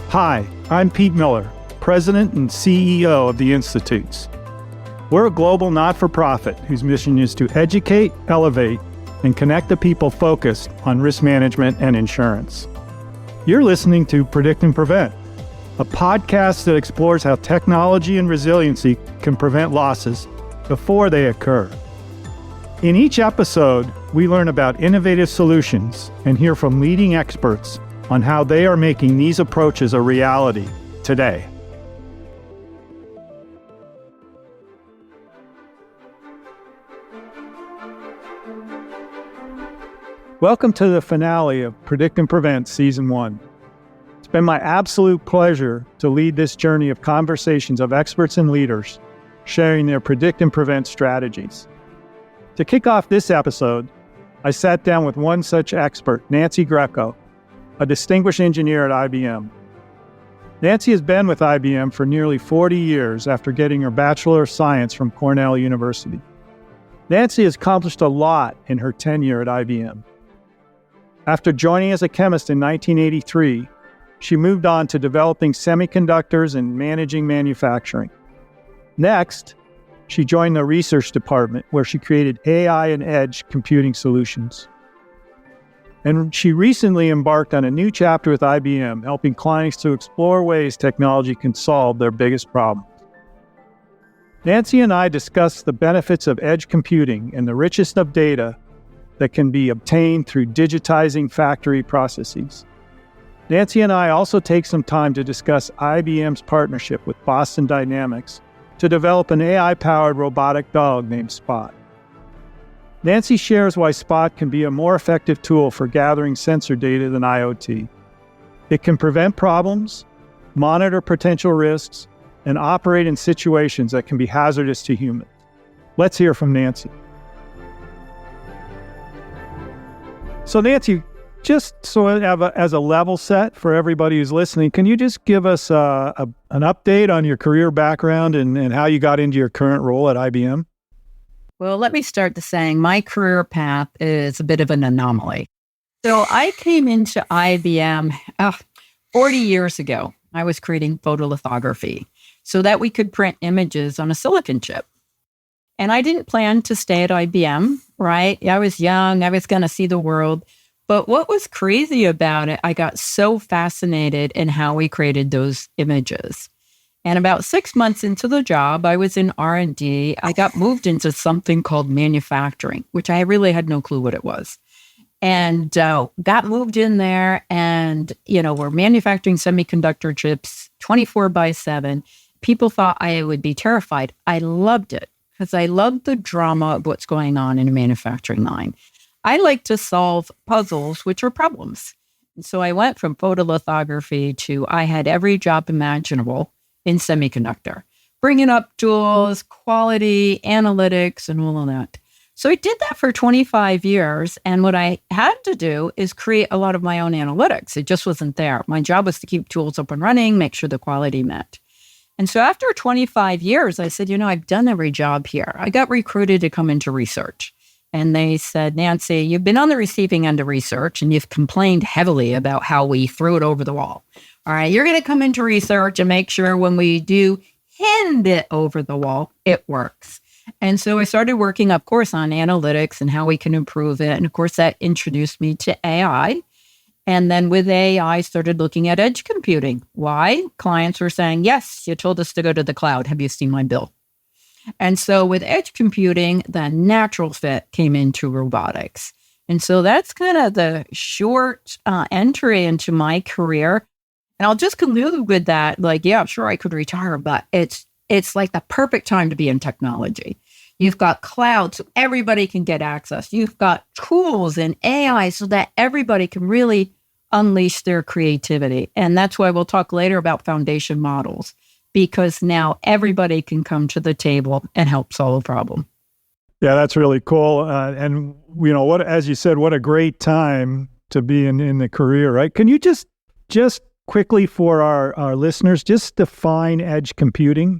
Hi, I'm Pete Miller, President and CEO of the Institutes. We're a global not-for-profit whose mission is to educate, elevate, and connect the people focused on risk management and insurance. You're listening to Predict and Prevent, a podcast that explores how technology and resiliency can prevent losses before they occur. In each episode, we learn about innovative solutions and hear from leading experts on how they are making these approaches a reality today. Welcome to the finale of Predict and Prevent Season 1. It's been my absolute pleasure to lead this journey of conversations of experts and leaders sharing their predict and prevent strategies. To kick off this episode, I sat down with one such expert, Nancy Greco, a distinguished engineer at IBM. Nancy has been with IBM for nearly 40 years after getting her Bachelor of Science from Cornell University. Nancy has accomplished a lot in her tenure at IBM. After joining as a chemist in 1983, she moved on to developing semiconductors and managing manufacturing. Next, she joined the research department where she created AI and edge computing solutions. And she recently embarked on a new chapter with IBM, helping clients to explore ways technology can solve their biggest problems. Nancy and I discussed the benefits of edge computing and the richest of data that can be obtained through digitizing factory processes. Nancy and I also take some time to discuss IBM's partnership with Boston Dynamics to develop an AI-powered robotic dog named Spot. Nancy shares why Spot can be a more effective tool for gathering sensor data than IoT. It can prevent problems, monitor potential risks, and operate in situations that can be hazardous to humans. Let's hear from Nancy. So Nancy, just so I have as a level set for everybody who's listening, can you just give us an update on your career background and how you got into your current role at IBM? Well, let me start to saying my career path is a bit of an anomaly. So I came into IBM 40 years ago. I was creating photolithography so that we could print images on a silicon chip. And I didn't plan to stay at IBM, right? I was young. I was going to see the world. But what was crazy about it, I got so fascinated in how we created those images. And about 6 months into the job, I was in R&D. I got moved into something called manufacturing, which I really had no clue what it was. And got moved in there and, we're manufacturing semiconductor chips 24/7. People thought I would be terrified. I loved it because I loved the drama of what's going on in a manufacturing line. I like to solve puzzles, which are problems. So I went from photolithography to I had every job imaginable in semiconductor, bringing up tools, quality, analytics, and all of that. So I did that for 25 years. And what I had to do is create a lot of my own analytics. It just wasn't there. My job was to keep tools up and running, make sure the quality met. And so after 25 years, I said, I've done every job here. I got recruited to come into research. And they said, Nancy, you've been on the receiving end of research and you've complained heavily about how we threw it over the wall. All right, you're going to come into research and make sure when we do hand it over the wall, it works. And so I started working, of course, on analytics and how we can improve it. And of course, that introduced me to AI. And then with AI, I started looking at edge computing. Why? Clients were saying, yes, you told us to go to the cloud. Have you seen my bill? And so with edge computing, the natural fit came into robotics. And so that's kind of the short entry into my career. And I'll just conclude with that, sure, I could retire, but it's like the perfect time to be in technology. You've got cloud, so everybody can get access. You've got tools and AI so that everybody can really unleash their creativity. And that's why we'll talk later about foundation models, because now everybody can come to the table and help solve a problem. Yeah, that's really cool. And what, as you said, what a great time to be in the career, right? Can you just quickly for our listeners, just define edge computing?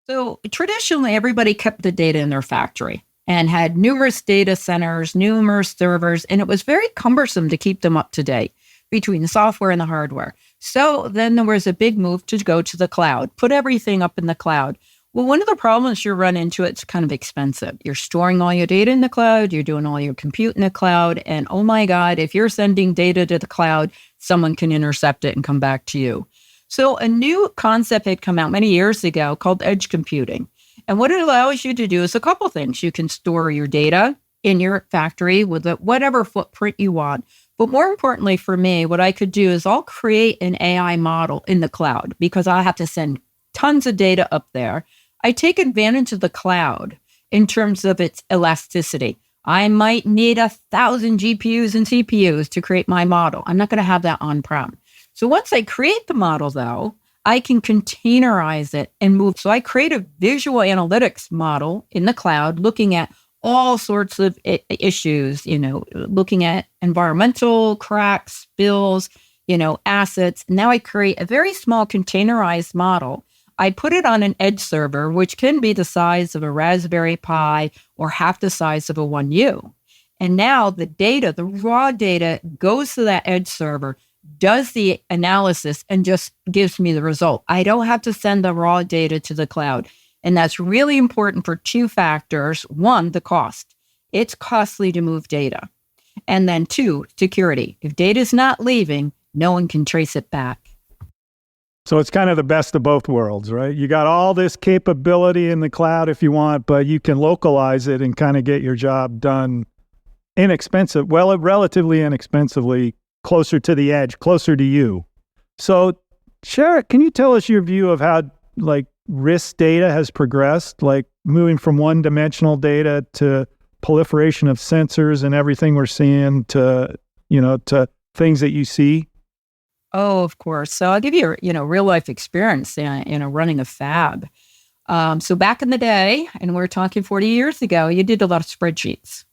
So traditionally, everybody kept the data in their factory and had numerous data centers, numerous servers, and it was very cumbersome to keep them up to date between the software and the hardware. So then there was a big move to go to the cloud, put everything up in the cloud. Well, one of the problems you run into, it's kind of expensive. You're storing all your data in the cloud, you're doing all your compute in the cloud, and oh my God, if you're sending data to the cloud, someone can intercept it and come back to you. So a new concept had come out many years ago called edge computing. And what it allows you to do is a couple things. You can store your data in your factory with whatever footprint you want. But more importantly for me, what I could do is I'll create an AI model in the cloud because I have to send tons of data up there. I take advantage of the cloud in terms of its elasticity. I might need 1,000 GPUs and CPUs to create my model. I'm not going to have that on-prem. So once I create the model, though, I can containerize it and move. So I create a visual analytics model in the cloud looking at all sorts of issues, looking at environmental cracks, spills, assets. Now I create a very small containerized model. I put it on an edge server, which can be the size of a Raspberry Pi or half the size of a 1U. And now the data, the raw data, goes to that edge server, does the analysis, and just gives me the result. I don't have to send the raw data to the cloud. And that's really important for two factors. One, the cost. It's costly to move data. And then two, security. If data is not leaving, no one can trace it back. So it's kind of the best of both worlds, right? You got all this capability in the cloud if you want, but you can localize it and kind of get your job done relatively inexpensively, closer to the edge, closer to you. So, Sherritt, can you tell us your view of how risk data has progressed, like moving from one-dimensional data to proliferation of sensors and everything we're seeing to things that you see? Oh, of course. So I'll give you, real life experience running a fab. So back in the day, and we're talking 40 years ago, you did a lot of spreadsheets,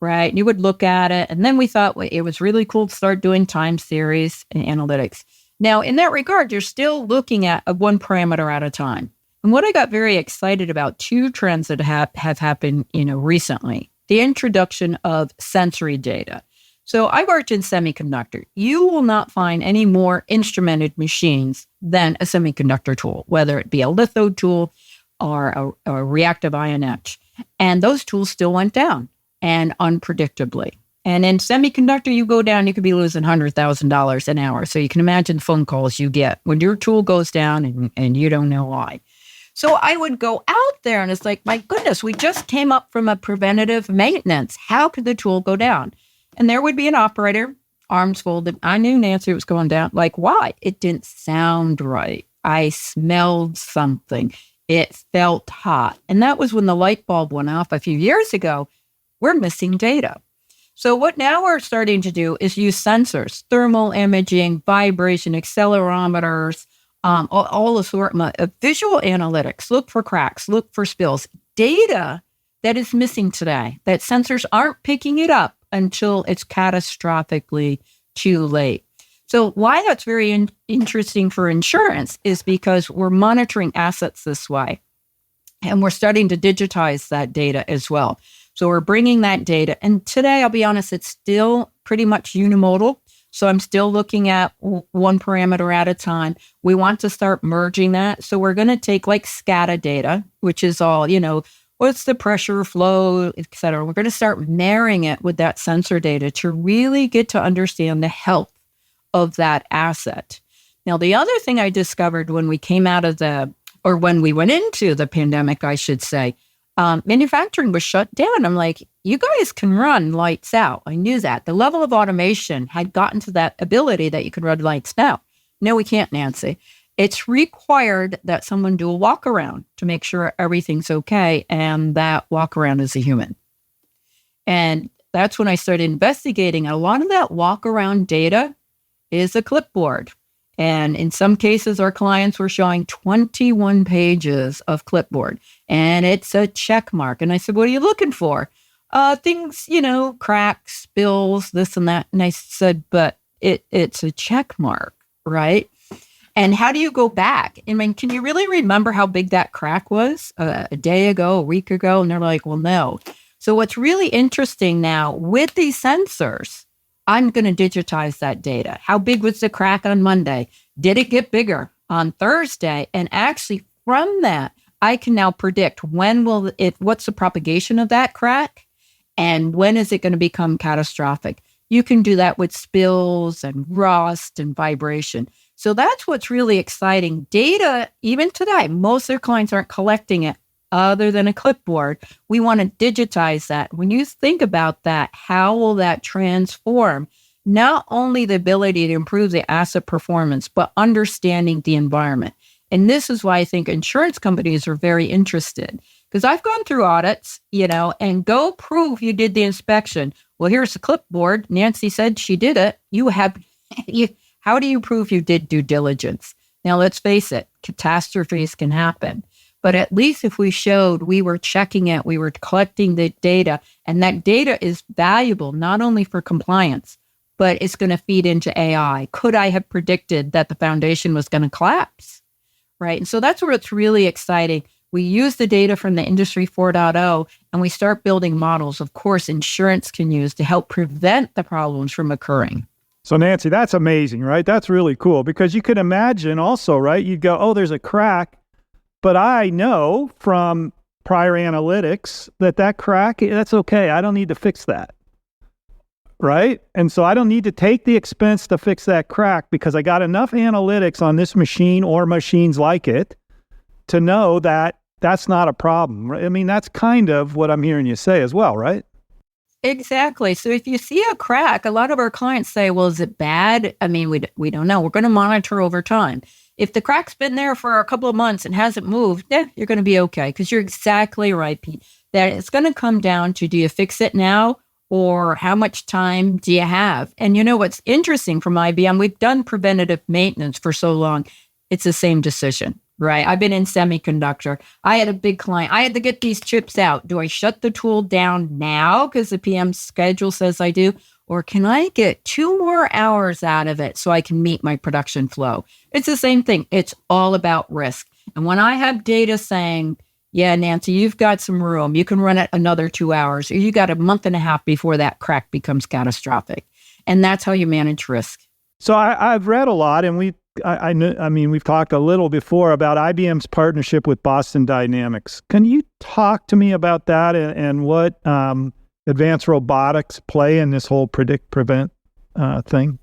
right? You would look at it, and then we thought it was really cool to start doing time series and analytics. Now, in that regard, you're still looking at one parameter at a time. And what I got very excited about, two trends that have happened, recently, the introduction of sensory data. So I worked in semiconductor. You will not find any more instrumented machines than a semiconductor tool, whether it be a litho tool or a reactive ion etch. And those tools still went down, and unpredictably. And in semiconductor, you go down, you could be losing $100,000 an hour. So you can imagine phone calls you get when your tool goes down and you don't know why. So I would go out there and it's like, my goodness, we just came up from a preventative maintenance. How could the tool go down? And there would be an operator, arms folded. I knew Nancy was going down. Like, why? It didn't sound right. I smelled something. It felt hot. And that was when the light bulb went off a few years ago. We're missing data. So what now we're starting to do is use sensors, thermal imaging, vibration, accelerometers, all assortment of visual analytics. Look for cracks, look for spills. Data that is missing today, that sensors aren't picking it up until it's catastrophically too late. So why that's very interesting for insurance is because we're monitoring assets this way. And we're starting to digitize that data as well. So we're bringing that data. And today, I'll be honest, it's still pretty much unimodal. So I'm still looking at one parameter at a time. We want to start merging that. So we're going to take like SCADA data, which is all, what's the pressure flow, et cetera. We're going to start marrying it with that sensor data to really get to understand the health of that asset. Now, the other thing I discovered when we came out of when we went into the pandemic, I should say, manufacturing was shut down. I'm like, you guys can run lights out. I knew that. The level of automation had gotten to that ability that you could run lights out. No, we can't, Nancy. It's required that someone do a walk around to make sure everything's okay. And that walk around is a human. And that's when I started investigating. A lot of that walk around data is a clipboard. And in some cases, our clients were showing 21 pages of clipboard, and it's a check mark. And I said, what are you looking for? Things, cracks, spills, this and that. And I said, but it's a check mark, right? And how do you go back? I mean, can you really remember how big that crack was a day ago, a week ago? And they're like, well, no. So what's really interesting now with these sensors, I'm going to digitize that data. How big was the crack on Monday? Did it get bigger on Thursday? And actually from that, I can now predict what's the propagation of that crack and when is it going to become catastrophic. You can do that with spills and rust and vibration. So that's what's really exciting. Data, even today, most of their clients aren't collecting it other than a clipboard. We want to digitize that. When you think about that, how will that transform not only the ability to improve the asset performance, but understanding the environment? And this is why I think insurance companies are very interested, because I've gone through audits, and go prove you did the inspection. Well, here's the clipboard. Nancy said she did it. How do you prove you did due diligence? Now, let's face it, catastrophes can happen. But at least if we showed we were checking it, we were collecting the data, and that data is valuable not only for compliance, but it's going to feed into AI. Could I have predicted that the foundation was going to collapse? Right. And so that's where it's really exciting. We use the data from the Industry 4.0 and we start building models, of course, insurance can use to help prevent the problems from occurring. So Nancy, that's amazing, right? That's really cool because you could imagine also, right? You'd go, oh, there's a crack, but I know from prior analytics that crack, that's okay. I don't need to fix that. Right? And so I don't need to take the expense to fix that crack because I got enough analytics on this machine or machines like it to know that that's not a problem. I mean, that's kind of what I'm hearing you say as well, right? Exactly. So if you see a crack, a lot of our clients say, well, is it bad? I mean, we don't know. We're going to monitor over time. If the crack's been there for a couple of months and hasn't moved, you're going to be okay. Because you're exactly right, Pete, that it's going to come down to, do you fix it now? Or how much time do you have? And what's interesting from IBM, we've done preventative maintenance for so long. It's the same decision, right? I've been in semiconductor. I had a big client. I had to get these chips out. Do I shut the tool down now because the PM schedule says I do? Or can I get 2 more hours out of it so I can meet my production flow? It's the same thing. It's all about risk. And when I have data saying, yeah, Nancy, you've got some room. You can run it another 2 hours, or you got a month and a half before that crack becomes catastrophic. And that's how you manage risk. So I've read a lot, and we've talked a little before about IBM's partnership with Boston Dynamics. Can you talk to me about that and what advanced robotics play in this whole predict prevent thing?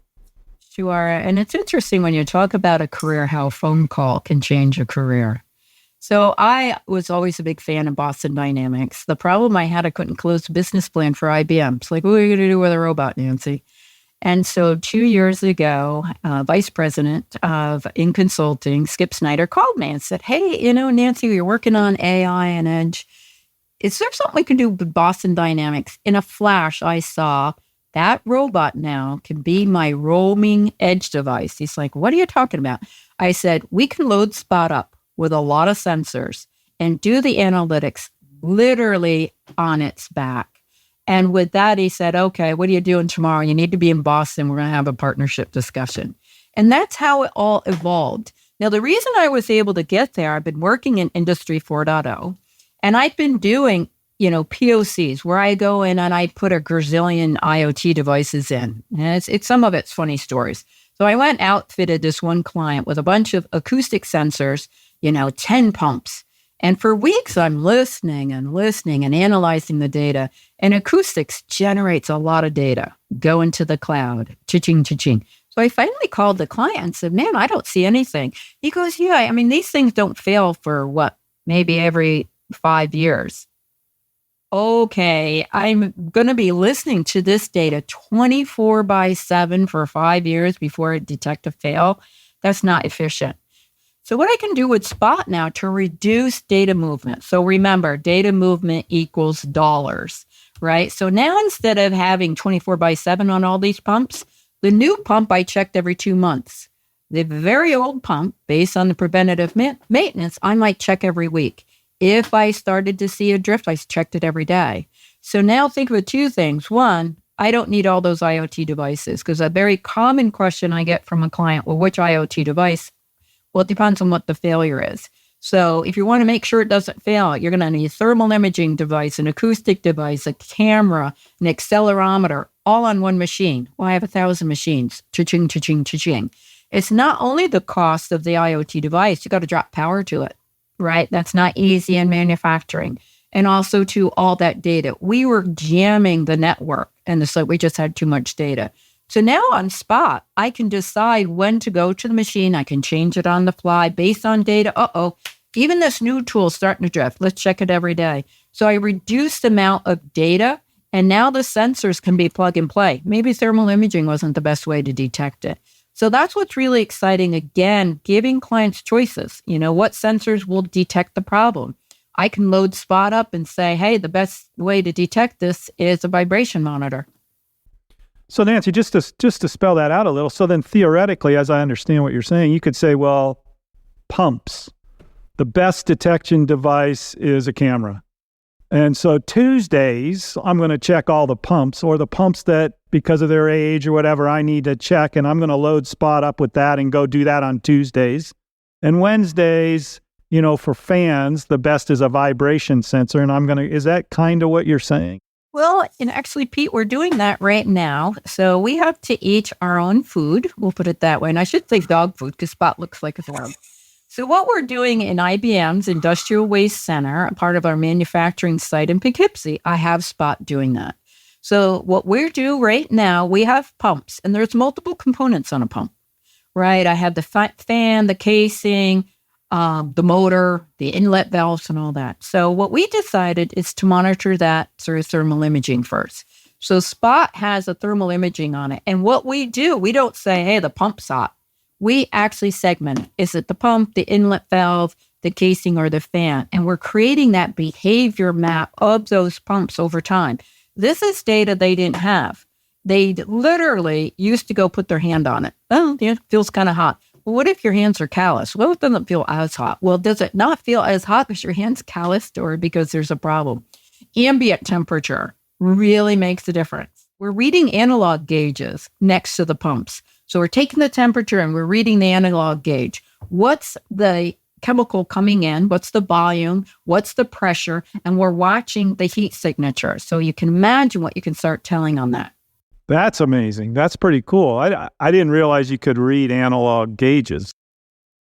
Sure. And it's interesting when you talk about a career, how a phone call can change a career. So I was always a big fan of Boston Dynamics. The problem I had, I couldn't close the business plan for IBM. It's like, what are you going to do with a robot, Nancy? And so 2 years ago, vice president in consulting, Skip Snyder, called me and said, hey, Nancy, you're working on AI and Edge. Is there something we can do with Boston Dynamics? In a flash, I saw that robot now can be my roaming edge device. He's like, what are you talking about? I said, we can load Spot up with a lot of sensors and do the analytics literally on its back. And with that, he said, okay, what are you doing tomorrow? You need to be in Boston. We're going to have a partnership discussion. And that's how it all evolved. Now, the reason I was able to get there, I've been working in Industry 4.0, and I've been doing, POCs where I go in and I put a gazillion IoT devices in. And it's some of it's funny stories. So I went outfitted this one client with a bunch of acoustic sensors, 10 pumps. And for weeks, I'm listening and analyzing the data. And acoustics generates a lot of data, go into the cloud, cha-ching, cha-ching. So I finally called the client and said, man, I don't see anything. He goes, yeah, these things don't fail for maybe every 5 years. Okay, I'm going to be listening to this data 24/7 for 5 years before it detect a fail. That's not efficient. So what I can do with Spot now to reduce data movement. So remember, data movement equals dollars, right? So now instead of having 24/7 on all these pumps, the new pump I checked every 2 months. The very old pump, based on the preventative maintenance, I might check every week. If I started to see a drift, I checked it every day. So now think of 2 things. One, I don't need all those IoT devices, because a very common question I get from a client, well, which IoT device? Well, it depends on what the failure is. So if you want to make sure it doesn't fail, you're going to need a thermal imaging device, an acoustic device, a camera, an accelerometer, all on one machine. Well, I have 1,000 machines. Cha-ching, cha-ching, cha-ching. It's not only the cost of the IoT device, you got to drop power to it, right? That's not easy in manufacturing. And also to all that data. We were jamming the network and it's like we just had too much data. So now on Spot, I can decide when to go to the machine. I can change it on the fly based on data. Even this new tool is starting to drift. Let's check it every day. So I reduced the amount of data, and now the sensors can be plug and play. Maybe thermal imaging wasn't the best way to detect it. So that's what's really exciting. Again, giving clients choices. What sensors will detect the problem? I can load Spot up and say, hey, the best way to detect this is a vibration monitor. So Nancy, just to spell that out a little, so then theoretically, as I understand what you're saying, you could say, well, pumps, the best detection device is a camera. And so Tuesdays, I'm going to check all the pumps, or the pumps that, because of their age or whatever, I need to check, and I'm going to load Spot up with that and go do that on Tuesdays. And Wednesdays, for fans, the best is a vibration sensor, and is that kind of what you're saying? Well, and actually, Pete, we're doing that right now. So we have to eat our own food. We'll put it that way. And I should say dog food because Spot looks like a dog. So what we're doing in IBM's Industrial Waste Center, a part of our manufacturing site in Poughkeepsie, I have Spot doing that. So what we're doing right now, we have pumps, and there's multiple components on a pump, right? I have the fan, the casing, the motor, the inlet valves, and all that. So what we decided is to monitor that through thermal imaging first. So Spot has a thermal imaging on it. And what we do, we don't say, hey, the pump's hot. We actually segment it. Is it the pump, the inlet valve, the casing, or the fan? And we're creating that behavior map of those pumps over time. This is data they didn't have. They literally used to go put their hand on it. Oh, yeah, it feels kind of hot. Well, what if your hands are calloused? Well, it doesn't feel as hot. Well, does it not feel as hot because your hand's calloused or because there's a problem? Ambient temperature really makes a difference. We're reading analog gauges next to the pumps. So we're taking the temperature and we're reading the analog gauge. What's the chemical coming in? What's the volume? What's the pressure? And we're watching the heat signature. So you can imagine what you can start telling on that. That's amazing. That's pretty cool. I didn't realize you could read analog gauges.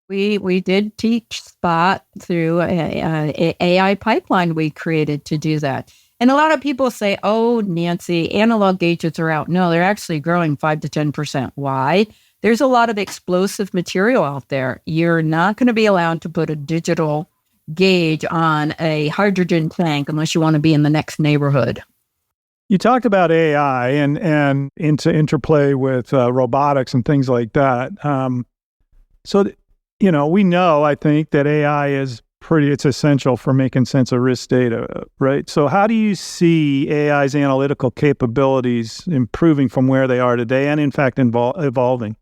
We did teach Spot through a AI pipeline we created to do that. And a lot of people say, oh, Nancy, analog gauges are out. No, they're actually growing 5 to 10%. Why? There's a lot of explosive material out there. You're not going to be allowed to put a digital gauge on a hydrogen tank unless you want to be in the next neighborhood. You talked about AI and interplay with robotics and things like that. We know, I think, that AI is it's essential for making sense of risk data, right? So how do you see AI's analytical capabilities improving from where they are today and, in fact, evolving?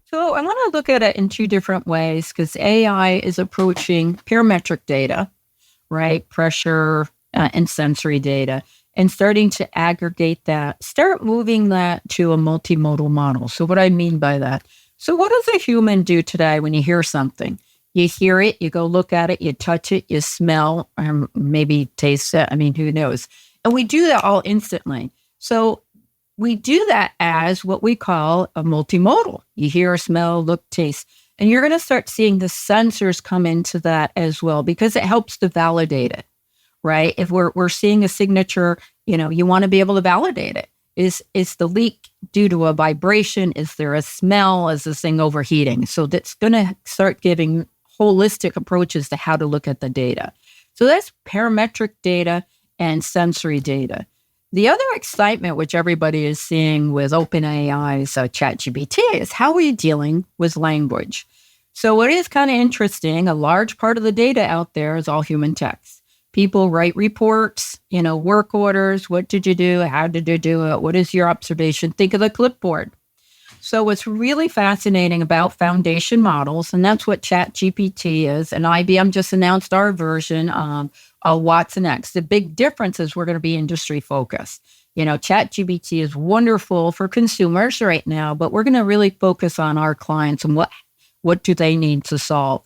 So I want to look at it in two different ways because AI is approaching parametric data, right? Pressure and sensory data, and starting to aggregate that, start moving that to a multimodal model. So what I mean by that, so what does a human do today when you hear something? You hear it, you go look at it, you touch it, you smell, or maybe taste it. I mean, who knows? And we do that all instantly. So we do that as what we call a multimodal. You hear, smell, look, taste. And you're going to start seeing the sensors come into that as well because it helps to validate it, right? If we're seeing a signature, you want to be able to validate it. Is the leak due to a vibration? Is there a smell? Is this thing overheating? So that's going to start giving holistic approaches to how to look at the data. So that's parametric data and sensory data. The other excitement, which everybody is seeing with OpenAI's ChatGPT, is how are you dealing with language? So what is kind of interesting, a large part of the data out there is all human text. People write reports, work orders. What did you do? How did you do it? What is your observation? Think of the clipboard. So what's really fascinating about foundation models, and that's what ChatGPT is, and IBM just announced our version of Watson X. The big difference is we're going to be industry focused. ChatGPT is wonderful for consumers right now, but we're going to really focus on our clients and what do they need to solve.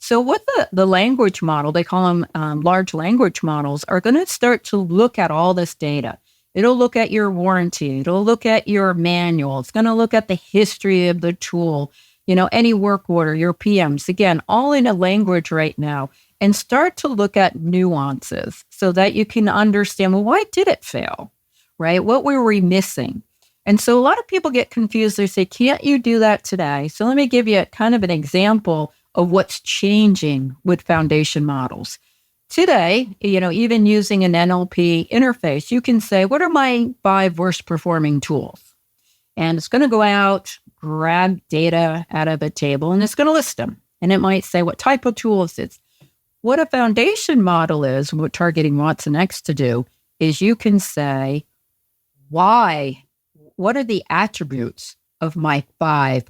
So what the language model, they call them large language models, are going to start to look at all this data. It'll look at your warranty. It'll look at your manual. It's going to look at the history of the tool, any work order, your PMs, again, all in a language right now, and start to look at nuances so that you can understand, well, why did it fail, right? What were we missing? And so a lot of people get confused. They say, can't you do that today? So let me give you kind of an example of what's changing with foundation models. Today, even using an NLP interface, you can say, what are my 5 worst performing tools? And it's going to go out, grab data out of a table, and it's going to list them. And it might say what type of tools it's. What a foundation model is, what Targeting Watson X to do, is you can say, why? What are the attributes of my 5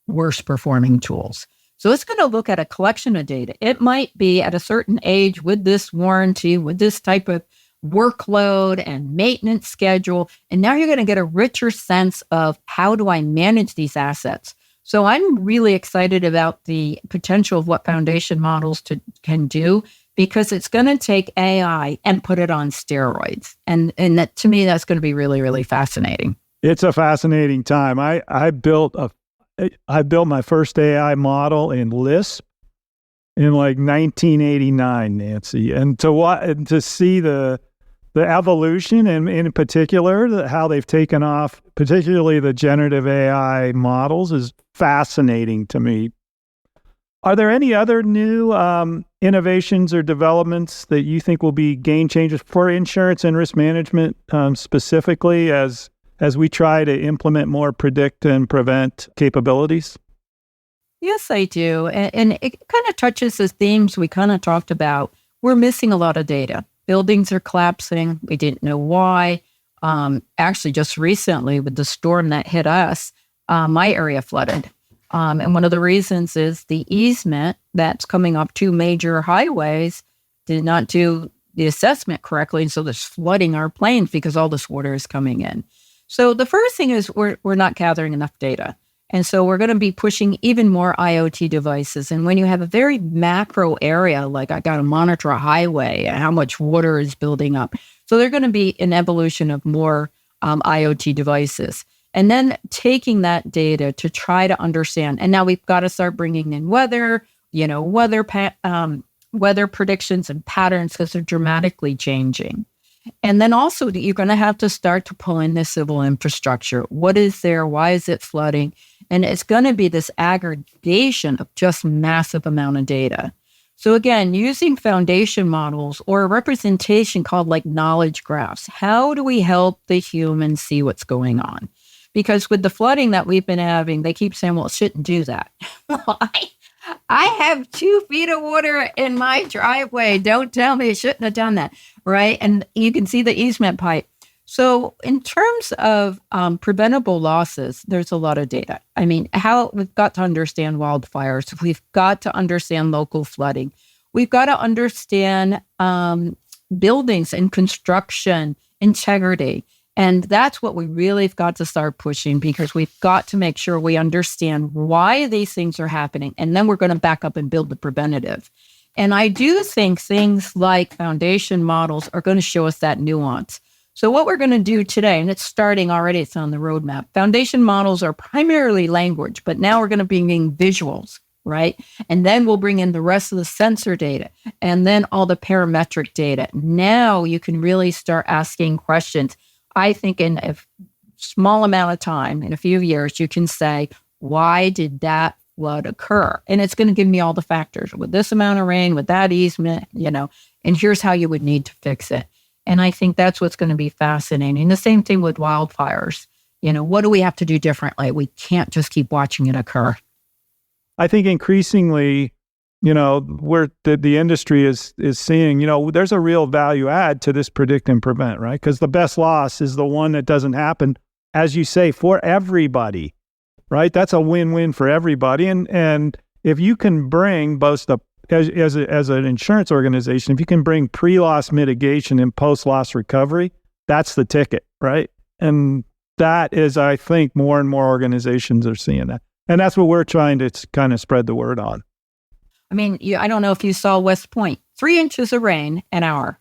worst performing tools? So it's going to look at a collection of data. It might be at a certain age with this warranty, with this type of workload and maintenance schedule. And now you're going to get a richer sense of how do I manage these assets? So I'm really excited about the potential of what foundation models can do, because it's going to take AI and put it on steroids. And that, to me, that's going to be really, really fascinating. It's a fascinating time. I built my first AI model in Lisp in like 1989, Nancy, and to see the evolution, and in particular how they've taken off, particularly the generative AI models, is fascinating to me. Are there any other new innovations or developments that you think will be game changers for insurance and risk management, specifically as we try to implement more predict and prevent capabilities? Yes, I do. And it kind of touches the themes we kind of talked about. We're missing a lot of data. Buildings are collapsing. We didn't know why. Actually, just recently with the storm that hit us, my area flooded. And one of the reasons is the easement that's coming up 2 major highways did not do the assessment correctly. And so there's flooding our plains because all this water is coming in. So the first thing is we're not gathering enough data. And so we're going to be pushing even more IoT devices. And when you have a very macro area, like I got to monitor a highway and how much water is building up. So they're going to be an evolution of more IoT devices. And then taking that data to try to understand. And now we've got to start bringing in weather predictions and patterns, because they're dramatically changing. And then also you're going to have to start to pull in the civil infrastructure. What is there? Why is it flooding? And it's going to be this aggregation of just massive amount of data. So again, using foundation models or a representation called like knowledge graphs, how do we help the human see what's going on? Because with the flooding that we've been having, they keep saying, well, it shouldn't do that. I have 2 feet of water in my driveway. Don't tell me it shouldn't have done that, right? And you can see the easement pipe. So in terms of preventable losses, there's a lot of data. I mean, we've got to understand wildfires. We've got to understand local flooding. We've got to understand buildings and construction integrity. And that's what we really have got to start pushing, because we've got to make sure we understand why these things are happening. And then we're going to back up and build the preventative. And I do think things like foundation models are going to show us that nuance. So what we're going to do today, and it's starting already, it's on the roadmap. Foundation models are primarily language, but now we're going to be bringing visuals, right? And then we'll bring in the rest of the sensor data and then all the parametric data. Now you can really start asking questions. I think in a small amount of time, in a few years, you can say, why did that flood occur? And it's going to give me all the factors. With this amount of rain, with that easement, and here's how you would need to fix it. And I think that's what's going to be fascinating. The same thing with wildfires. What do we have to do differently? We can't just keep watching it occur. I think increasingly, where the industry is seeing, there's a real value add to this predict and prevent, right? Because the best loss is the one that doesn't happen, as you say, for everybody, right? That's a win-win for everybody. And if you can bring both as an insurance organization, if you can bring pre-loss mitigation and post-loss recovery, that's the ticket, right? And that is, I think, more and more organizations are seeing that. And that's what we're trying to kind of spread the word on. I mean, I don't know if you saw West Point, 3 inches of rain an hour.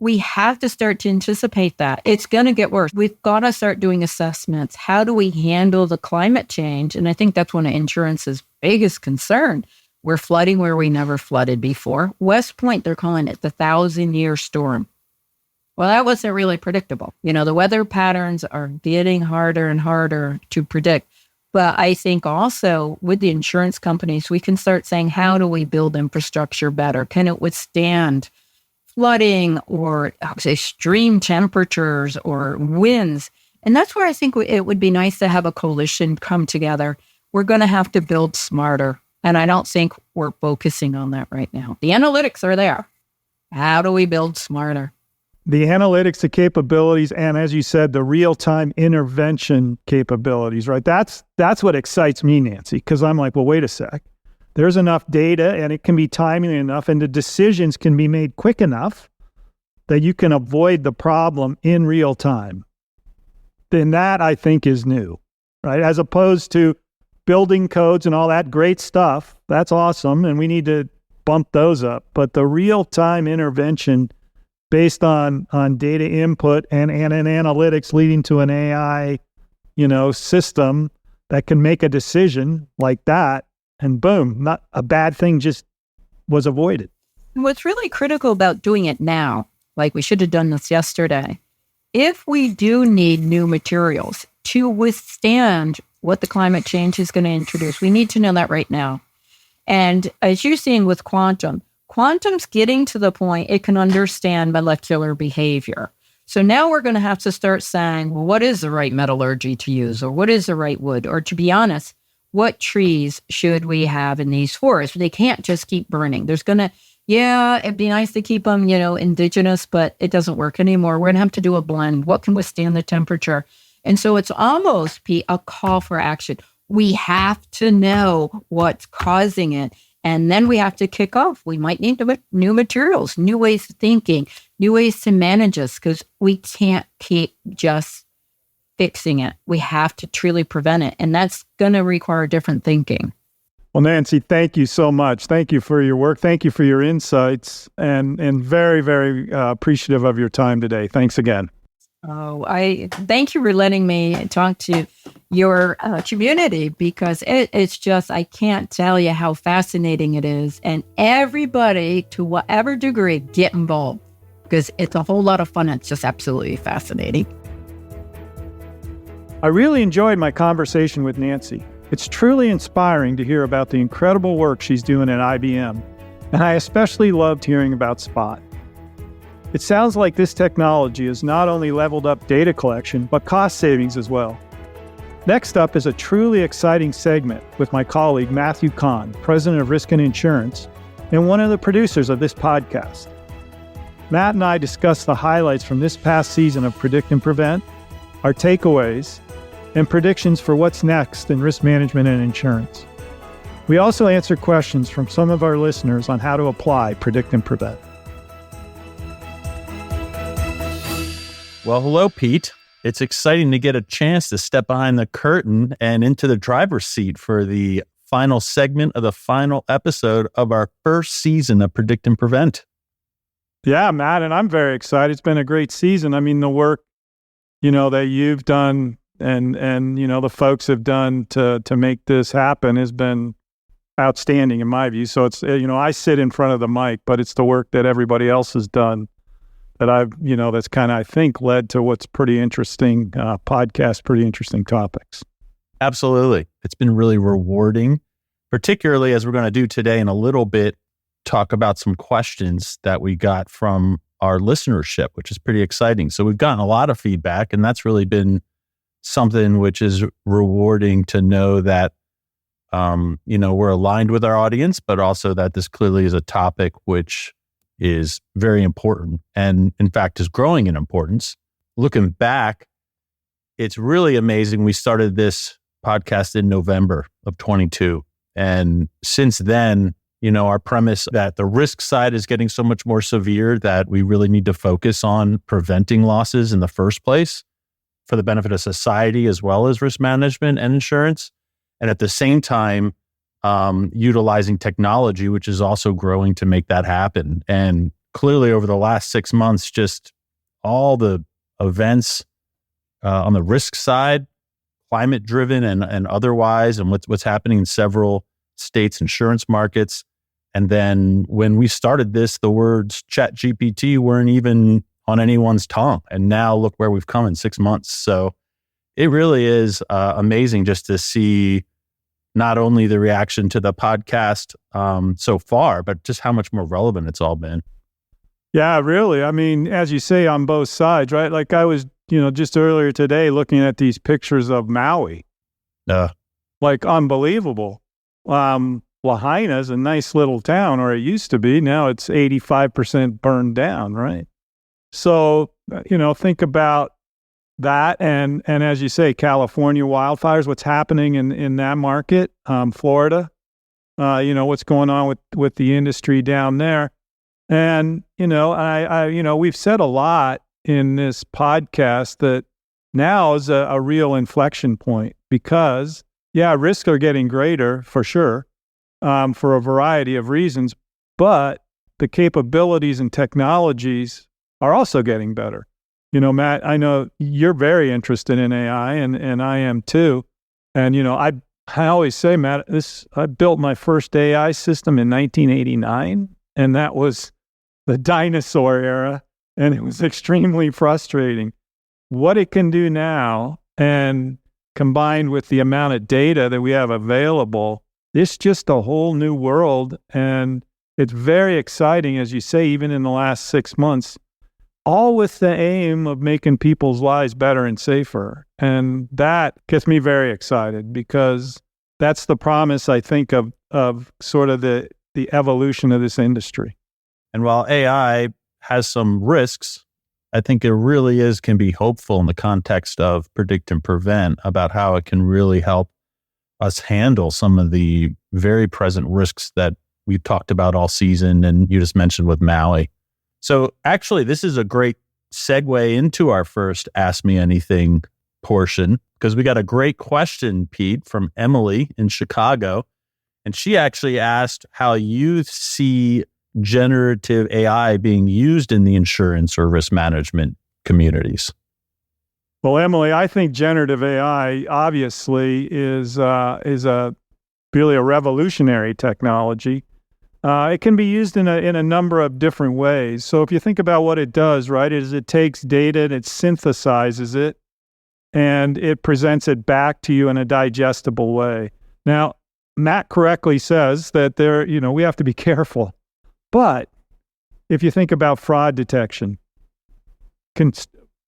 We have to start to anticipate that. It's going to get worse. We've got to start doing assessments. How do we handle the climate change? And I think that's one of insurance's biggest concern. We're flooding where we never flooded before. West Point, they're calling it the 1,000-year storm. Well, that wasn't really predictable. The weather patterns are getting harder and harder to predict. But I think also with the insurance companies, we can start saying, how do we build infrastructure better? Can it withstand flooding or extreme temperatures or winds? And that's where I think it would be nice to have a coalition come together. We're going to have to build smarter. And I don't think we're focusing on that right now. The analytics are there. How do we build smarter? The analytics, the capabilities, and as you said, the real-time intervention capabilities, right? That's what excites me, Nancy, because I'm like, well, wait a sec. There's enough data and it can be timely enough and the decisions can be made quick enough that you can avoid the problem in real time. Then that, I think, is new, right? As opposed to building codes and all that great stuff. That's awesome. And we need to bump those up. But the real-time intervention based on data input and an analytics leading to an AI, system that can make a decision like that, and boom, not a bad thing just was avoided. What's really critical about doing it now, like we should have done this yesterday, if we do need new materials to withstand what the climate change is going to introduce, we need to know that right now. And as you're seeing with quantum's getting to the point it can understand molecular behavior. So now we're going to have to start saying, well, what is the right metallurgy to use? Or what is the right wood? Or to be honest, what trees should we have in these forests? They can't just keep burning. It'd be nice to keep them, indigenous, but it doesn't work anymore. We're going to have to do a blend. What can withstand the temperature? And so it's almost a call for action. We have to know what's causing it. And then we have to kick off. We might need new materials, new ways of thinking, new ways to manage this, because we can't keep just fixing it. We have to truly prevent it. And that's going to require different thinking. Well, Nancy, thank you so much. Thank you for your work. Thank you for your insights, and very, very appreciative of your time today. Thanks again. Oh, I thank you for letting me talk to your community, because it's just, I can't tell you how fascinating it is. And everybody, to whatever degree, get involved, because it's a whole lot of fun. It's just absolutely fascinating. I really enjoyed my conversation with Nancy. It's truly inspiring to hear about the incredible work she's doing at IBM, and I especially loved hearing about Spot. It sounds like this technology has not only leveled up data collection, but cost savings as well. Next up is a truly exciting segment with my colleague Matthew Kahn, President of Risk and Insurance, and one of the producers of this podcast. Matt and I discuss the highlights from this past season of Predict and Prevent, our takeaways, and predictions for what's next in risk management and insurance. We also answer questions from some of our listeners on how to apply Predict and Prevent. Well, hello, Pete. It's exciting to get a chance to step behind the curtain and into the driver's seat for the final segment of the final episode of our first season of Predict and Prevent. Yeah, Matt, and I'm very excited. It's been a great season. I mean, the work, that you've done and the folks have done to make this happen has been outstanding in my view. So it's, I sit in front of the mic, but it's the work that everybody else has done that I've, that's kind of, I think, led to what's pretty interesting podcast, pretty interesting topics. Absolutely. It's been really rewarding, particularly as we're going to do today in a little bit, talk about some questions that we got from our listenership, which is pretty exciting. So we've gotten a lot of feedback, and that's really been something which is rewarding to know that, we're aligned with our audience, but also that this clearly is a topic which is very important and in fact is growing in importance. Looking back, it's really amazing. We started this podcast in November of 22. And since then, our premise that the risk side is getting so much more severe that we really need to focus on preventing losses in the first place for the benefit of society as well as risk management and insurance. And at the same time, utilizing technology, which is also growing to make that happen. And clearly over the last 6 months, just all the events on the risk side, climate driven and otherwise, and what's happening in several states' insurance markets. And then when we started this, the words Chat GPT weren't even on anyone's tongue. And now look where we've come in 6 months. So it really is amazing just to see not only the reaction to the podcast so far, but just how much more relevant it's all been. Yeah, really. I mean, as you say, on both sides, right? Like I was, just earlier today looking at these pictures of Maui. Like unbelievable. Lahaina's a nice little town, or it used to be. Now it's 85% burned down, right? So, think about that. And as you say, California wildfires, what's happening in that market, Florida, what's going on with the industry down there. And, we've said a lot in this podcast that now is a real inflection point because, risks are getting greater for sure, for a variety of reasons, but the capabilities and technologies are also getting better. Matt, I know you're very interested in AI and I am too. And, I always say, Matt, I built my first AI system in 1989, and that was the dinosaur era, and it was extremely frustrating. What it can do now, and combined with the amount of data that we have available, it's just a whole new world. And it's very exciting, as you say, even in the last 6 months, all with the aim of making people's lives better and safer. And that gets me very excited because that's the promise, I think, of sort of the evolution of this industry. And while AI has some risks, I think it really can be hopeful in the context of predict and prevent about how it can really help us handle some of the very present risks that we've talked about all season and you just mentioned with Maui. So actually, this is a great segue into our first Ask Me Anything portion because we got a great question, Pete, from Emily in Chicago. And she actually asked how you see generative AI being used in the insurance or risk management communities. Well, Emily, I think generative AI obviously is really a revolutionary technology. It can be used in a number of different ways. So if you think about what it does, right, is it takes data and it synthesizes it and it presents it back to you in a digestible way. Now, Matt correctly says that we have to be careful. But if you think about fraud detection,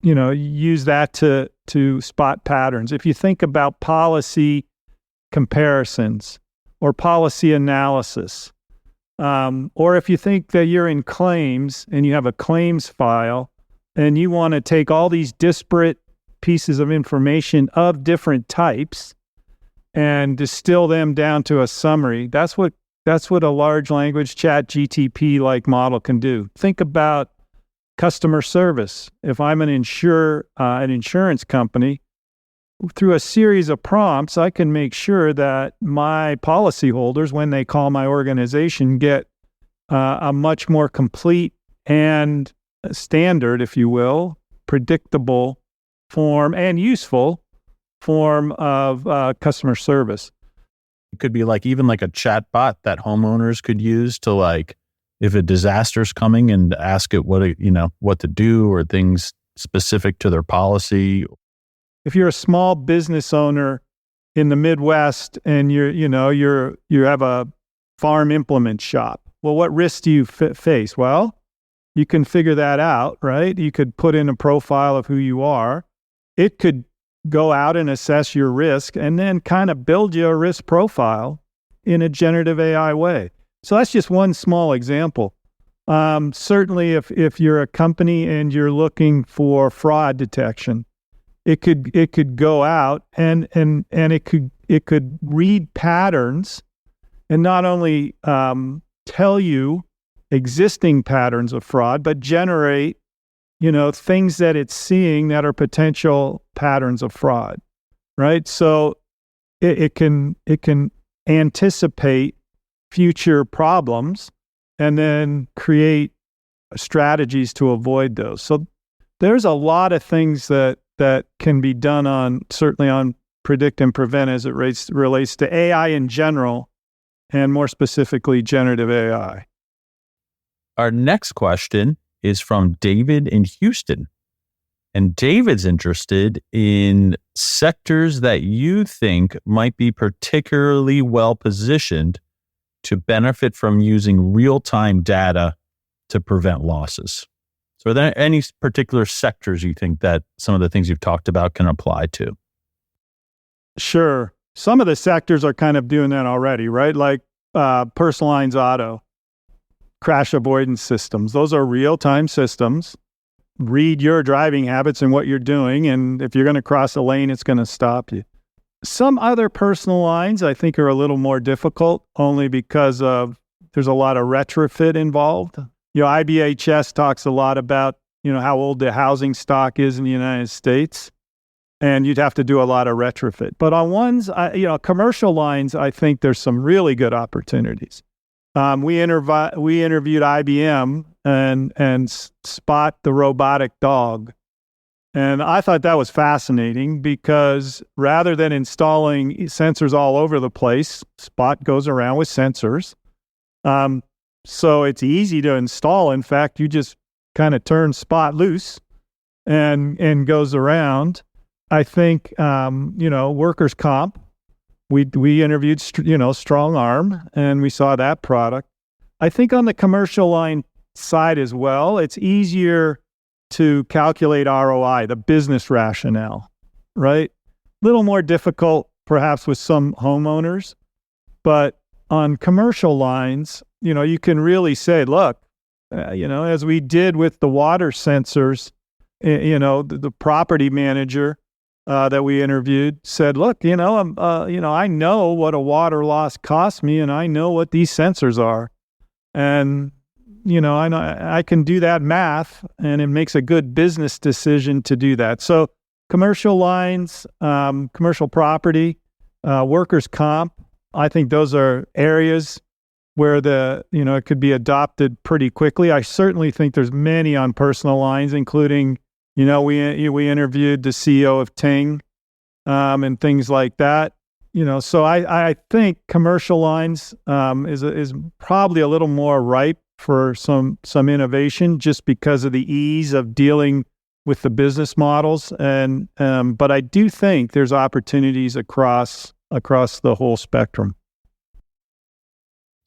use that to spot patterns. If you think about policy comparisons or policy analysis, or if you think that you're in claims and you have a claims file and you want to take all these disparate pieces of information of different types and distill them down to a summary, that's what a large language Chat GTP-like model can do. Think about customer service. If I'm an insurance company, through a series of prompts, I can make sure that my policyholders, when they call my organization, get a much more complete and standard, if you will, predictable form and useful form of customer service. It could be even like a chat bot that homeowners could use to if a disaster's coming and ask it what to do or things specific to their policy. If you're a small business owner in the Midwest and you have a farm implement shop, well, what risks do you face? Well, you can figure that out, right? You could put in a profile of who you are. It could go out and assess your risk and then kind of build you a risk profile in a generative AI way. So that's just one small example. Certainly, if you're a company and you're looking for fraud detection, it could go out and it could read patterns and not only tell you existing patterns of fraud, but generate things that it's seeing that are potential patterns of fraud, right? So it can anticipate future problems and then create strategies to avoid those. So there's a lot of things that can be done certainly on predict and prevent as it relates to AI in general, and more specifically, generative AI. Our next question is from David in Houston. And David's interested in sectors that you think might be particularly well positioned to benefit from using real-time data to prevent losses. So are there any particular sectors you think that some of the things you've talked about can apply to? Sure. Some of the sectors are kind of doing that already, right? Like personal lines auto, crash avoidance systems. Those are real-time systems. Read your driving habits and what you're doing, and if you're going to cross a lane, it's going to stop you. Some other personal lines I think are a little more difficult, only because there's a lot of retrofit involved. IBHS talks a lot about, how old the housing stock is in the United States, and you'd have to do a lot of retrofit. But on commercial lines, I think there's some really good opportunities. We interviewed IBM and Spot the robotic dog. And I thought that was fascinating because rather than installing sensors all over the place, Spot goes around with sensors. So it's easy to install. In fact, you just kind of turn Spot loose and goes around. I think, workers' comp, we interviewed, Strong Arm, and we saw that product. I think on the commercial line side as well, it's easier to calculate ROI, the business rationale, right? A little more difficult perhaps with some homeowners, but on commercial lines, you can really say, look, as we did with the water sensors, the property manager that we interviewed said, look, I know what a water loss costs me, and I know what these sensors are. And, I can do that math, and it makes a good business decision to do that. So commercial lines, commercial property, workers' comp, I think those are areas where it could be adopted pretty quickly. I certainly think there's many on personal lines, including, we interviewed the CEO of Ting, and things like that. So I think commercial lines is probably a little more ripe for some innovation, just because of the ease of dealing with the business models. And but I do think there's opportunities across the whole spectrum.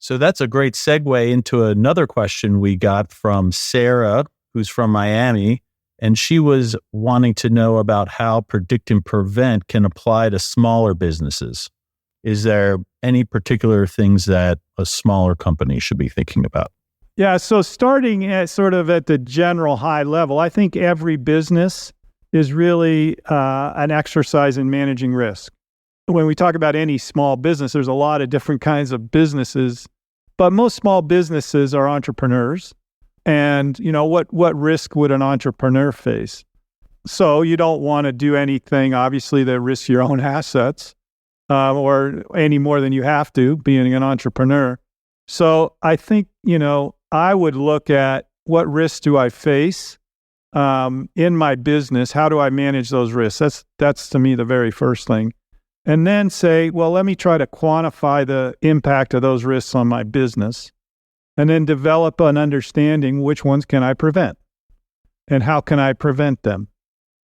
So that's a great segue into another question we got from Sarah, who's from Miami. And she was wanting to know about how predict and prevent can apply to smaller businesses. Is there any particular things that a smaller company should be thinking about? Yeah, so starting at the general high level, I think every business is really an exercise in managing risk. When we talk about any small business, there's a lot of different kinds of businesses, but most small businesses are entrepreneurs. And, what risk would an entrepreneur face? So you don't want to do anything, obviously, that risks your own assets, or any more than you have to, being an entrepreneur. So I think, I would look at what risks do I face in my business? How do I manage those risks? That's to me the very first thing. And then say, well, let me try to quantify the impact of those risks on my business. And then develop an understanding, which ones can I prevent? And how can I prevent them?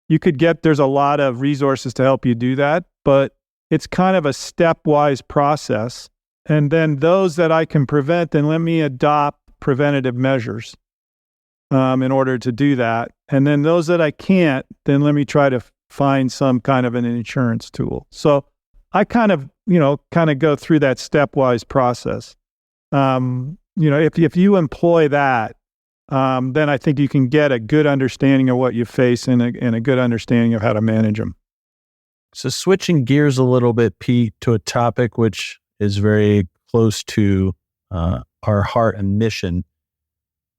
There's a lot of resources to help you do that, but it's kind of a stepwise process. And then those that I can prevent, then let me adopt preventative measures in order to do that. And then those that I can't, then let me try to find some kind of an insurance tool. So I kind of go through that stepwise process. If you employ that, then I think you can get a good understanding of what you face and a good understanding of how to manage them. So switching gears a little bit, Pete, to a topic which is very close to our heart and mission.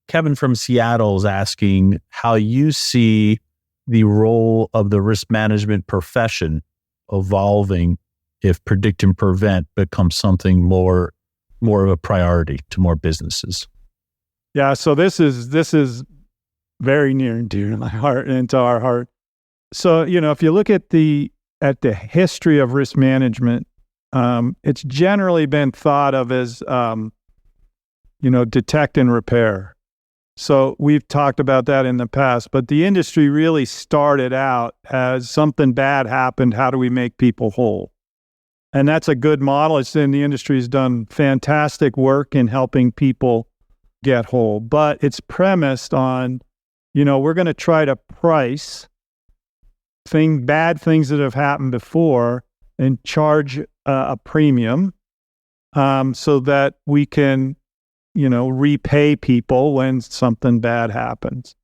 Kevin from Seattle is asking how you see the role of the risk management profession evolving if predict and prevent becomes something more of a priority to more businesses? Yeah, so this is very near and dear to my heart and to our heart. So, if you look at the history of risk management, it's generally been thought of as, detect and repair. So we've talked about that in the past, but the industry really started out as something bad happened. How do we make people whole? And that's a good model. The industry has done fantastic work in helping people get whole, but it's premised on, we're going to try to price bad things that have happened before and charge a premium so that we can, repay people when something bad happens.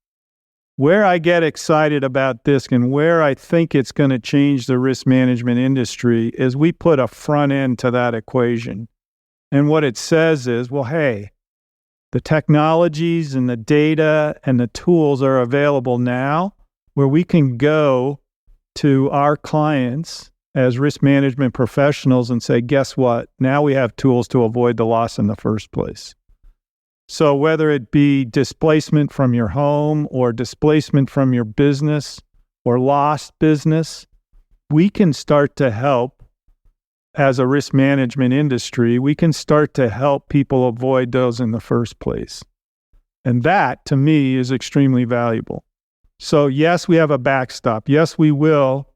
Where I get excited about this and where I think it's going to change the risk management industry is we put a front end to that equation. And what it says is, well, hey, the technologies and the data and the tools are available now where we can go to our clients as risk management professionals and say, guess what? Now we have tools to avoid the loss in the first place. So whether it be displacement from your home or displacement from your business or lost business, we can start to help as a risk management industry. We can start to help people avoid those in the first place. And that, to me, is extremely valuable. So yes, we have a backstop. Yes, we will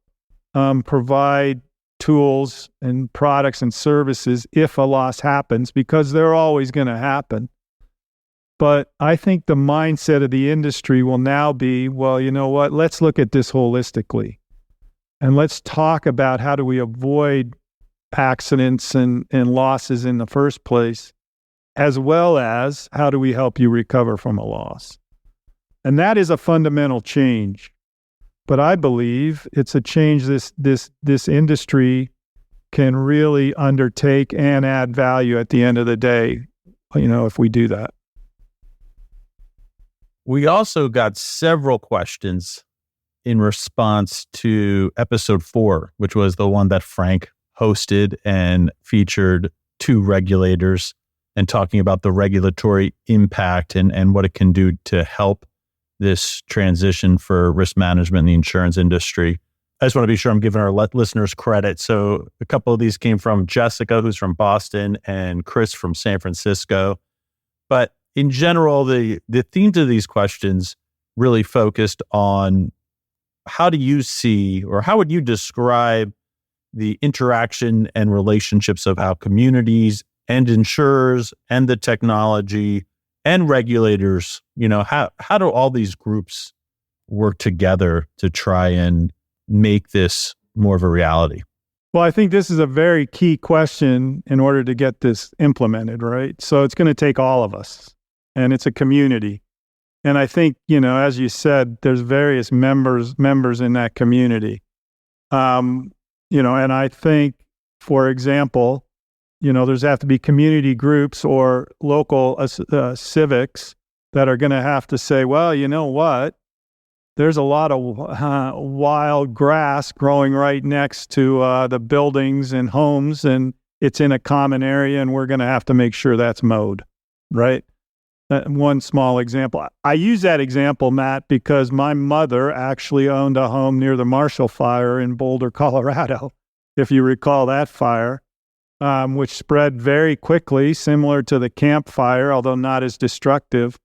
provide tools and products and services if a loss happens, because they're always going to happen. But I think the mindset of the industry will now be, well, you know what? Let's look at this holistically. And let's talk about how do we avoid accidents and losses in the first place, as well as how do we help you recover from a loss. And that is a fundamental change. But I believe it's a change this industry can really undertake and add value at the end of the day, if we do that. We also got several questions in response to episode 4, which was the one that Frank hosted and featured 2 regulators and talking about the regulatory impact and what it can do to help this transition for risk management in the insurance industry. I just want to be sure I'm giving our listeners credit. So a couple of these came from Jessica, who's from Boston, and Chris from San Francisco. But in general, the themes of these questions really focused on how do you see, or how would you describe the interaction and relationships of how communities and insurers and the technology and regulators, how do all these groups work together to try and make this more of a reality? Well, I think this is a very key question in order to get this implemented, right? So it's going to take all of us, and it's a community. And I think, as you said, there's various members in that community. And I think, for example, there's have to be community groups or local civics that are going to have to say, well, you know what? There's a lot of wild grass growing right next to the buildings and homes, and it's in a common area, and we're going to have to make sure that's mowed, right? One small example. I use that example, Matt, because my mother actually owned a home near the Marshall Fire in Boulder, Colorado, if you recall that fire, which spread very quickly, similar to the Camp Fire, although not as destructive,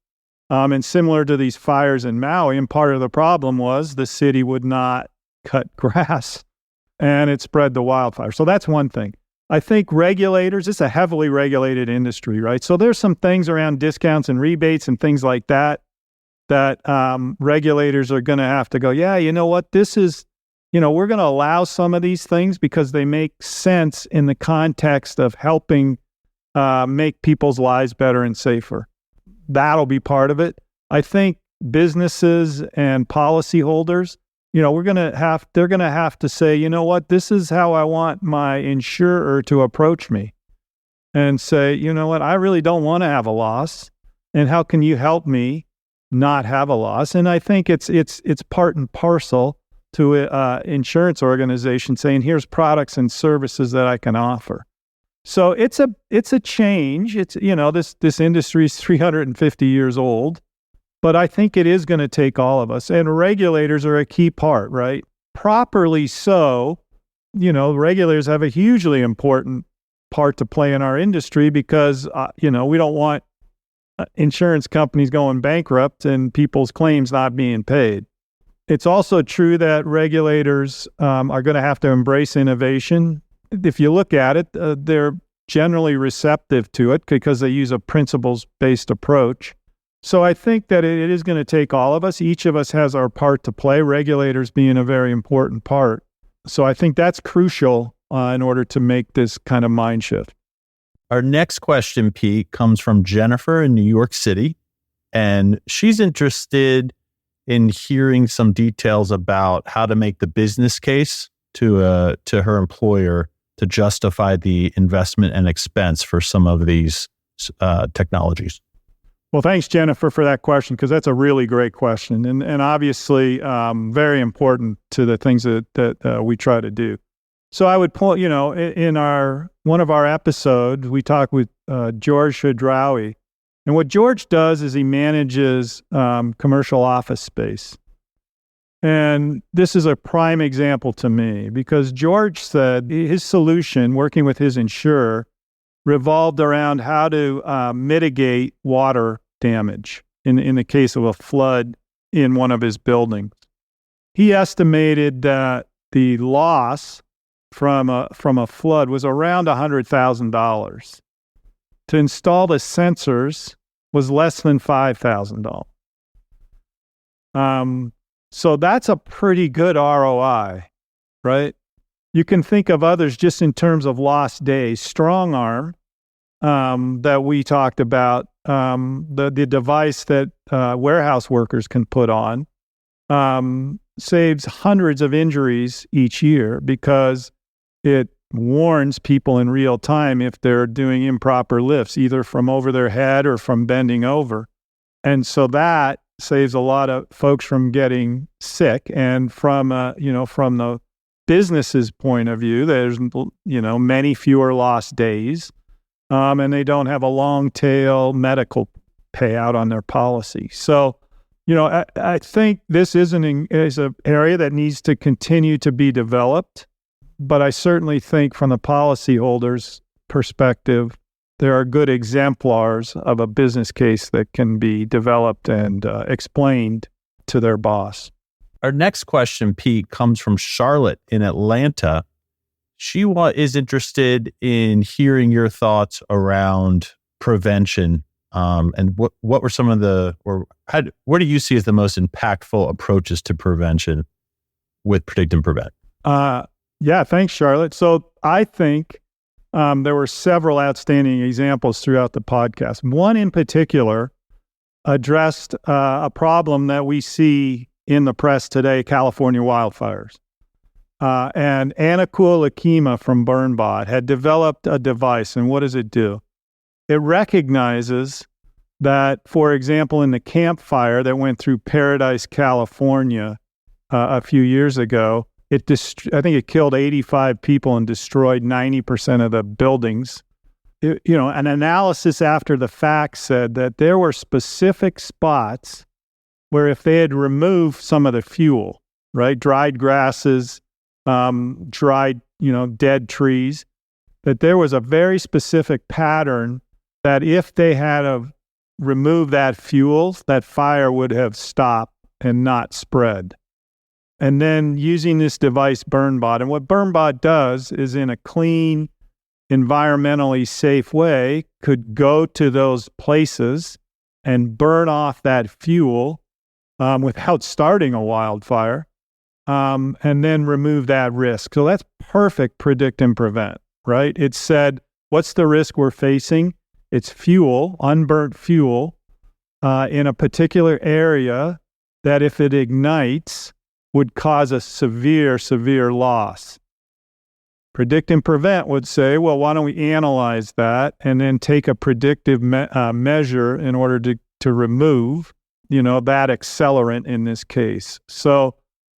and similar to these fires in Maui. And part of the problem was the city would not cut grass, and it spread the wildfire. So that's one thing. I think regulators, it's a heavily regulated industry, right? So there's some things around discounts and rebates and things like that regulators are going to have to go, yeah, you know what? This is, we're going to allow some of these things because they make sense in the context of helping make people's lives better and safer. That'll be part of it. I think businesses and policyholders, they're going to have to say, you know what, this is how I want my insurer to approach me, and say, you know what, I really don't want to have a loss, and how can you help me not have a loss? And I think it's part and parcel to an insurance organization saying, here's products and services that I can offer. So it's a change. It's, this industry is 350 years old, but I think it is going to take all of us. And regulators are a key part, right? Properly so, regulators have a hugely important part to play in our industry because, we don't want insurance companies going bankrupt and people's claims not being paid. It's also true that regulators are going to have to embrace innovation. If you look at it, they're generally receptive to it because they use a principles-based approach. So I think that it is going to take all of us. Each of us has our part to play, regulators being a very important part. So I think that's crucial in order to make this kind of mind shift. Our next question, Pete, comes from Jennifer in New York City, and she's interested in hearing some details about how to make the business case to her employer to justify the investment and expense for some of these technologies. Well, thanks, Jennifer, for that question, because that's a really great question and obviously very important to the things that we try to do. So I would point, in one of our episodes, we talked with George Shadrawi, and what George does is he manages commercial office space. And this is a prime example to me because George said his solution, working with his insurer, revolved around how to mitigate water damage in the case of a flood in one of his buildings. He estimated that the loss from a flood was around $100,000. To install the sensors was less than $5,000. So that's a pretty good ROI, right? You can think of others just in terms of lost days. Strong Arm, that we talked about, the device that warehouse workers can put on, saves hundreds of injuries each year because it warns people in real time if they're doing improper lifts, either from over their head or from bending over. And so that saves a lot of folks from getting sick. And from the business's point of view, there's, many fewer lost days. And they don't have a long tail medical payout on their policy. So, I think this is an area that needs to continue to be developed. But I certainly think from the policyholders' perspective, there are good exemplars of a business case that can be developed and explained to their boss. Our next question, Pete, comes from Charlotte in Atlanta. She is interested in hearing your thoughts around prevention, and what were some of what do you see as the most impactful approaches to prevention with Predict and Prevent? Yeah, thanks, Charlotte. So I think there were several outstanding examples throughout the podcast. One in particular addressed a problem that we see in the press today, California wildfires. And Anakul Akima from BurnBot had developed a device, and what does it do? It recognizes that, for example, in the campfire that went through Paradise, California a few years ago, I think it killed 85 people and destroyed 90% of the buildings. An analysis after the fact said that there were specific spots where if they had removed some of the fuel, right, dried grasses, dried, dead trees, that there was a very specific pattern that if they had removed that fuel, that fire would have stopped and not spread. And then using this device, BurnBot, and what BurnBot does is in a clean, environmentally safe way, could go to those places and burn off that fuel without starting a wildfire, and then remove that risk. So that's perfect predict and prevent, right? It said, what's the risk we're facing? It's fuel, unburnt fuel, in a particular area that if it ignites, would cause a severe, severe loss. Predict and prevent would say, well, why don't we analyze that and then take a predictive measure in order to remove, that accelerant in this case. So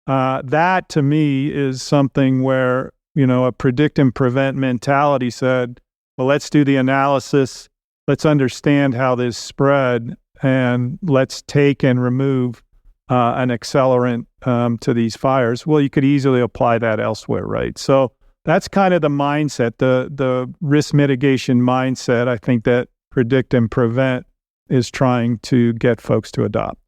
That to me is something where, a predict and prevent mentality said, well, let's do the analysis. Let's understand how this spread, and let's take and remove an accelerant to these fires. Well, you could easily apply that elsewhere, right? So that's kind of the mindset, the risk mitigation mindset, I think, that predict and prevent is trying to get folks to adopt.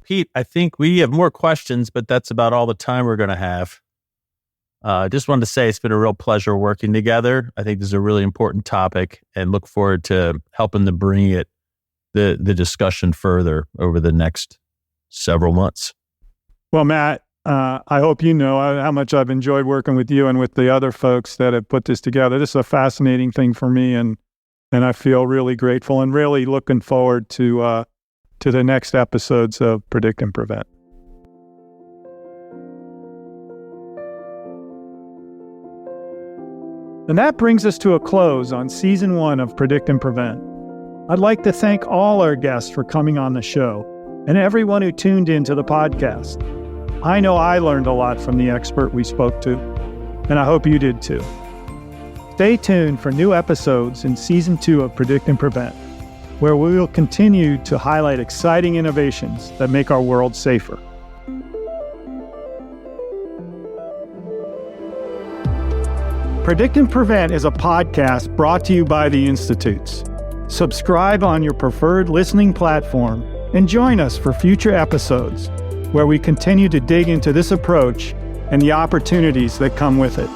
Pete, I think we have more questions, but that's about all the time we're going to have. Just wanted to say it's been a real pleasure working together. I think this is a really important topic, and look forward to helping to bring the discussion further over the next several months. Well, Matt, I hope you know how much I've enjoyed working with you and with the other folks that have put this together. This is a fascinating thing for me, and I feel really grateful and really looking forward to the next episodes of Predict and Prevent. And that brings us to a close on Season 1 of Predict and Prevent. I'd like to thank all our guests for coming on the show and everyone who tuned into the podcast. I know I learned a lot from the expert we spoke to, and I hope you did too. Stay tuned for new episodes in Season 2 of Predict and Prevent, where we will continue to highlight exciting innovations that make our world safer. Predict and Prevent is a podcast brought to you by the Institutes. Subscribe on your preferred listening platform and join us for future episodes where we continue to dig into this approach and the opportunities that come with it.